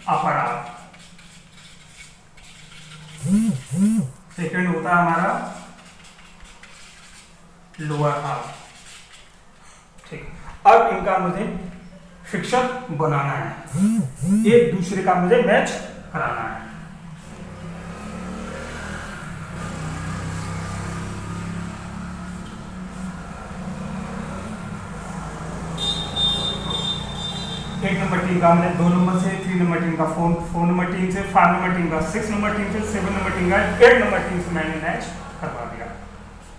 Upper half, second होता है हमारा लोअर हाफ। ठीक, अब इनका मुझे फिक्सर बनाना है, एक दूसरे का मुझे मैच कराना है। एक नंबर टीम का हमने 2 नंबर से, 3 नंबर टीम का 4 नंबर टीम से, 5 नंबर टीम का 6 नंबर टीम से, 7 नंबर टीम का 8 नंबर टीम से मैंने मैच करवा दिया।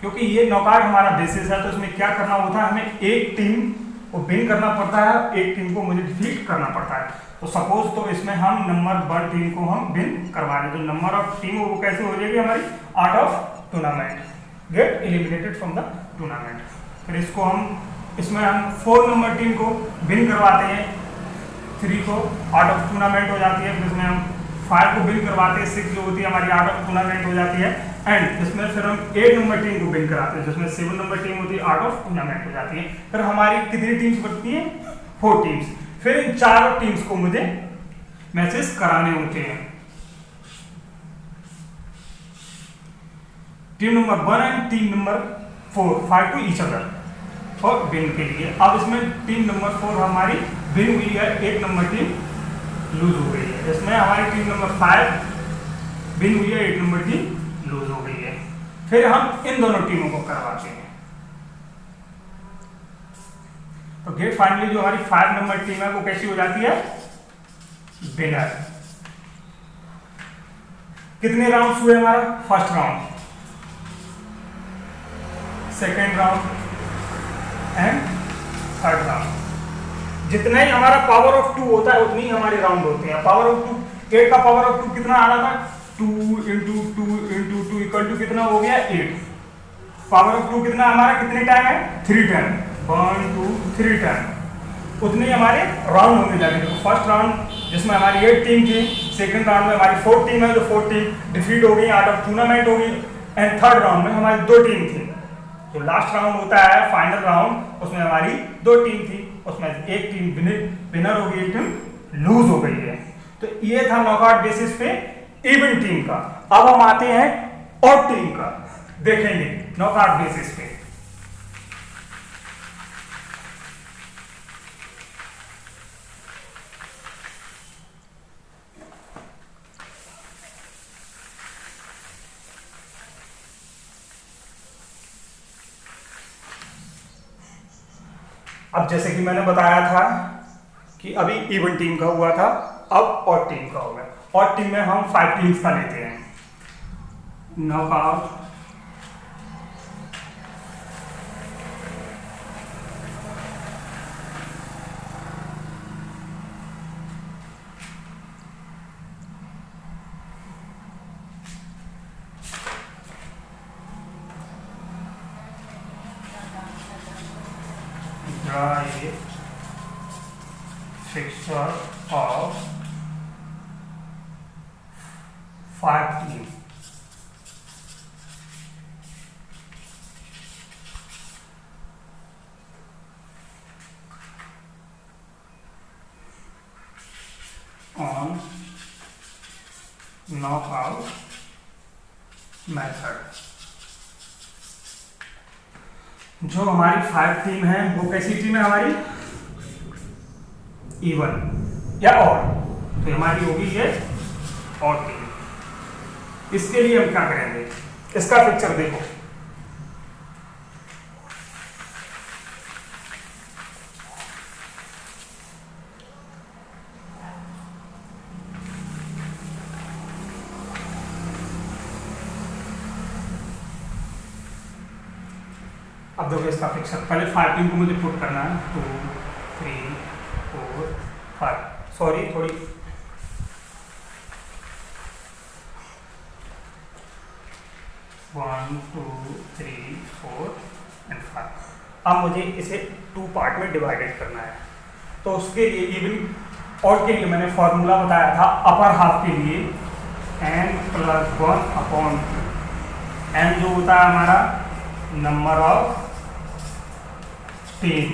क्योंकि ये नॉकआउट हमारा बेसिस है, तो इसमें क्या करना होता है, हमें एक टीम को विन करना पड़ता है, एक टीम को मुझे डिफीट करना पड़ता है। तो सपोज तो इसमें हम नंबर 1 टीम को हम विन करवा रहे हैं, तो नंबर ऑफ टीम वो कैसे हो जाएगी हमारी, out of tournament, get eliminated from the tournament. फिर इसको हम, इसमें हम 4 नंबर टीम को विन करवाते हैं, 3 को आउट ऑफ टूर्नामेंट हो जाती है। फिर इसमें हम 5 को विन करवाते हैं, 6 जो होती है हमारी आउट ऑफ टूर्नामेंट हो जाती है। एंड इसमें फिर हम 8 नंबर टीम को विन कराते हैं, जिसमें 7 नंबर टीम होती है आउट ऑफ टूर्नामेंट हो जाती है। फिर हमारी कितनी टीम्स बनती हैं, 4 टीम्स। फिर इन 4 टीम्स को मुझे मैचेस कराने होते हैं, team number 1 and team number 4, 5 to each other और विन के लिए। अब इसमें टीम नंबर 4 हमारी विन हुई है, 1 नंबर टीम लूज हो गई है। इसमें हमारी टीम नंबर 5 विन हुई है, 1 नंबर टीम लूज हो गई है। फिर हम इन दोनों टीमों को करवाते हैं। तो गेट फाइनली जो हमारी 5 नंबर टीम है वो कैसी हो जाती है, विनर। कितने राउंड हुए हमारा, first round, second round and third round. जितना ही हमारा पावर ऑफ 2 होता है उतनी ही हमारे राउंड होते हैं। पावर ऑफ 2, 8 का पावर ऑफ 2 कितना आ रहा था, 2 इंटू 2 इक्वल टू कितना हो गया, 8। पावर ऑफ 2 कितना हमारा, कितने टाइम है, 3 टाइम, 1 2 3 टाइम। उतने ही हमारे राउंड होने लगे। तो फर्स्ट राउंड जिसमें हमारी 8 टीम थी, सेकंड राउंड में हमारी 4 टीम है, जो 4 टीम डिफीट हो गई, आउट ऑफ टूर्नामेंट हो गई। एंड थर्ड राउंड में हमारी 2 टीम थी। जो लास्ट राउंड होता है फाइनल राउंड, उसमें हमारी 2 टीम थी, उसमें एक टीम विनर हो गई, एक टीम लूज हो गई है। तो ये था नॉकआउट बेसिस पे इवन टीम का। अब हम आते हैं ऑड टीम का, देखेंगे नॉकआउट बेसिस पे। अब जैसे कि मैंने बताया था कि अभी इवन टीम का हुआ था, अब ऑड टीम का होगा। ऑड टीम में हम 5 टीम्स का लेते हैं। Knockout a fixture of 5 teams. On knockout method। जो हमारी 5 टीम है वो कैसी टीम है हमारी, इवन या ऑड। तो हमारी होगी ये ऑड टीम। इसके लिए हम क्या करेंगे, इसका पिक्चर देखो। अब देखो इसका पिक्चर, पहले 5 टीम को मुझे पुट करना है, 2 3 4 5, सॉरी थोड़ी 1 2 3 4 एंड 5। अब मुझे इसे 2 पार्ट में डिवाइडेड करना है। तो उसके लिए इवन ऑड के लिए मैंने फॉर्मूला बताया था, अपर हाफ के लिए n+1/2। n जो होता है हमारा number of team,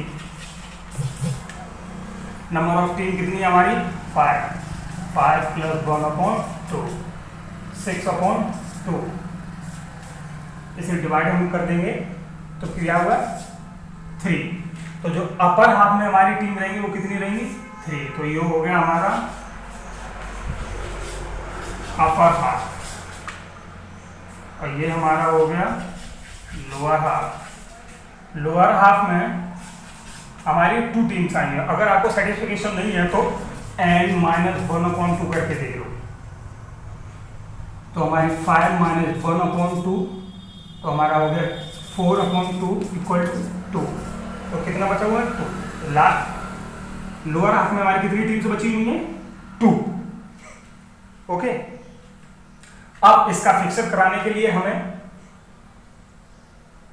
number of team कितनी है हमारी 5 प्लस 1/2, 6/2, इसे डिवाइड हम कर देंगे तो क्या होगा 3। तो जो अपर हाफ में हमारी टीम रहेंगी वो कितनी रहेंगी 3। तो ये हो गया हमारा अपर हाफ और ये हमारा हो गया लोअर हाफ। लोअर हाफ में हमारी 2 टीम्स आएंगे। अगर आपको सेटिस्फिकेशन नहीं है तो n-1/2 करके देख लो। तो हमारी 5-1/2 तो हमारा हो गया 4/2 इक्वल टू 2। तो कितना बचा हुआ है 2। लास्ट लोअर हाफ में हमारी कितनी टीम्स बची हुई हैं 2। ओके, अब इसका फिक्सर कराने के लिए हमें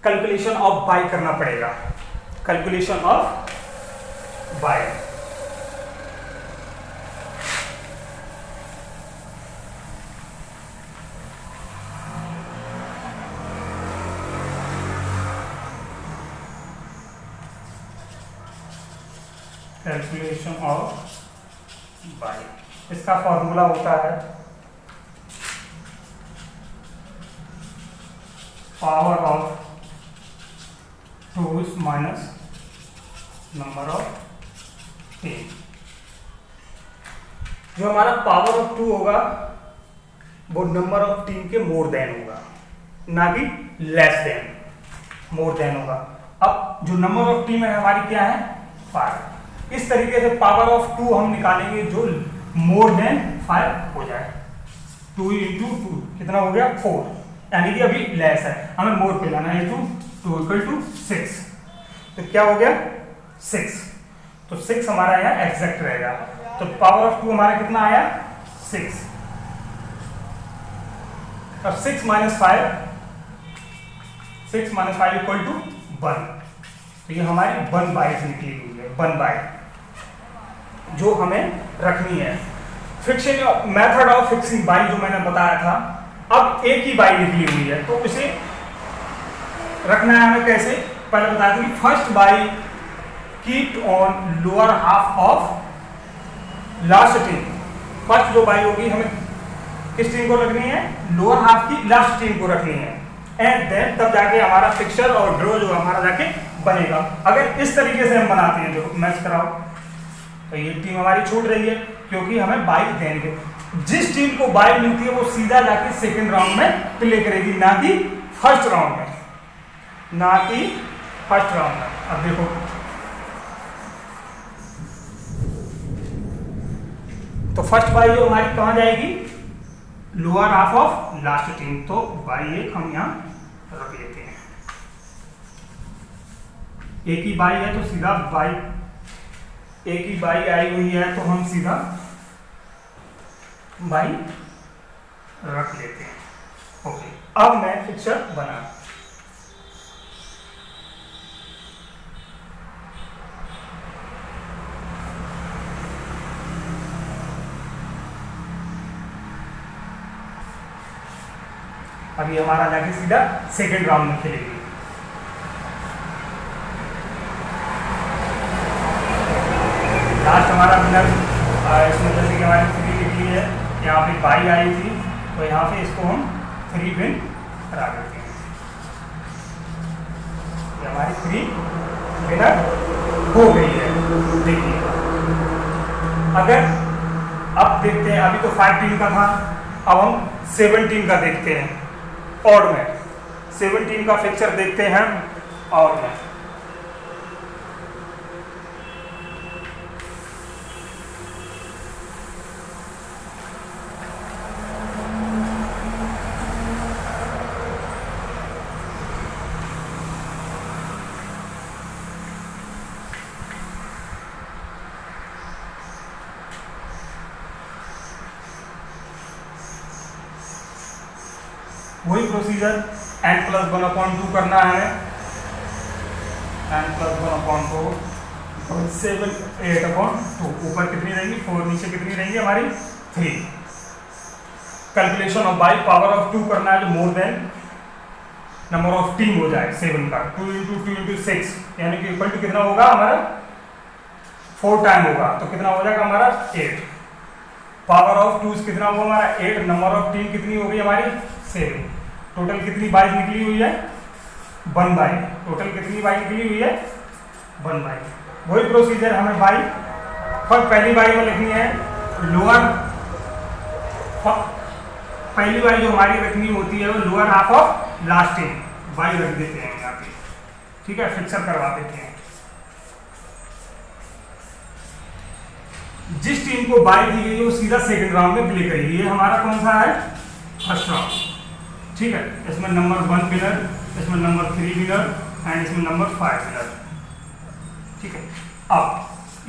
कैलकुलेशन ऑफ बाई करना पड़ेगा। Calculation of by, calculation of by, इसका फॉर्मूला होता है power of 2 minus number of team. जो हमारा पावर ऑफ 2 होगा वो नंबर ऑफ टीम के मोर देन होगा, ना कि लेस देन, मोर देन होगा। अब जो नंबर ऑफ टीम है हमारी क्या है 5। इस तरीके से पावर ऑफ 2 हम निकालेंगे जो मोर देन 5 हो जाए। 2 × 2 कितना हो गया 4, यानी कि अभी लेस है, हमें मोर पे लाना है। 2 = 6, तो क्या हो गया 6। तो 6 हमारा यहाँ एग्जैक्ट रहेगा। तो पावर ऑफ 2 हमारा कितना आया 6। अब 6 - 5 = 1। तो ये हमारी 1/2 निकली हुई है, 1/2 जो हमें रखनी है। Fixing method of fixing by जो मैंने बताया था, अब एक ही बाई निकली हुई है तो इसे रखना है हमें कैसे, पहले बताया था कि first by keep on lower half of last team. First जो बाई होगी हमें किस टीम को रखनी है, लोअर हाफ की लास्ट टीम को रखनी है। एंड देन तब जाके हमारा फिक्सर और ड्रॉ जो हमारा जाके बनेगा। अगर इस तरीके से हम बनाते हैं, जो मैच कराओ, तो ये टीम हमारी छूट रही है क्योंकि हमें बाई देंगे। जिस टीम को बाई मिलती है वो सीधा जाके सेकंड राउंड में प्ले करेगी, ना कि फर्स्ट राउंड में, ना कि फर्स्ट राउंड में। अब देखो तो फर्स्ट बाई जो हमारी कहां जाएगी, lower half of last team. तो बाई एक हम यहां रख लेते हैं। एक ही बाई है तो सीधा बाई, एक ही बाई आई हुई है तो हम सीधा बाई रख लेते हैं। ओके, अब मैं फिक्सर बना। अभी हमारा जाके सीधा सेकेंड राउंड में खेलेगी। लास्ट हमारा विनर इसमें जैसे कि हमारी 3 निकली है, यहाँ पे बाई आई थी तो यहाँ पे इसको हम 3 विन करा देते हैं। ये हमारी 3 विनर हो गई है। देखिए अगर अब देखते हैं, अभी तो 5 टीम का था, अब हम 7 टीम का देखते हैं। और में 7 टीम का फिक्सर देखते हैं और में। वही प्रोसीजर n+1/2 करना है। n+1/2 7 8/2। ऊपर कितनी रहेंगी 4, नीचे कितनी रहेंगी हमारी 3। Calculation of by power of 2 करना है जो more than number of team हो जाए 7 का। 2 × 2 × 6 यानी कि इक्वल टू कितना होगा हमारा 4 टाइम होगा, तो कितना हो जाएगा हमारा 8। पावर ऑफ टूज कितना हुआ हमारा 8, नंबर ऑफ टीम कितनी हो गई हमारी 7, टोटल कितनी बाइक निकली हुई है 1 बाइक, टोटल कितनी बाइक निकली हुई है 1 बाइक। वही प्रोसीजर हमें बाइक फर्स्ट पहली बाइक में लिखनी है लोअर, पहली बाइक जो हमारी रखनी होती है वो lower half of last team bike रख देते हैं यहाँ पे, ठीक है, फिक्सर करवा देते हैं। जिस टीम को बाई दी गई है वो सीधा सेकंड राउंड में प्ले करेगी। ये हमारा कौन सा है फर्स्ट राउंड, ठीक है। इसमें नंबर 1 विनर, इसमें नंबर 3 विनर एंड इसमें नंबर 5 विनर, ठीक है। अब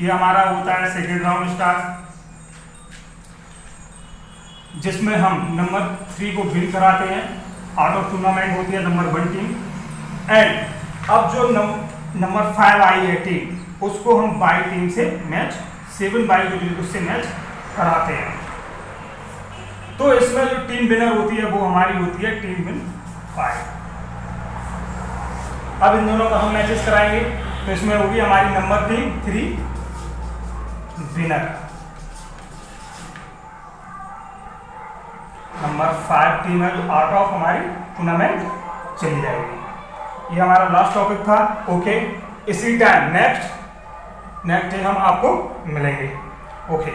ये हमारा होता है सेकंड राउंड स्टार्ट, जिसमें हम नंबर 3 को विन कराते हैं, आउट ऑफ टूर्नामेंट होती है नंबर 1 टीम। एंड अब जो नंबर 5 आई है टीम उसको हम बाई टीम से मैच 7 बाई को उससे मैच कराते हैं। तो इसमें जो टीम विनर होती है वो हमारी होती है टीम विन 5। अब इन दोनों का हम मैचेस कराएंगे, तो इसमें होगी हमारी number team 3 winner, number 5 team है जो आउट ऑफ हमारी टूर्नामेंट चली जाएगी। ये हमारा लास्ट टॉपिक था। ओके, इसी टाइम नेक्स्ट डे हम आपको मिलेंगे। ओके।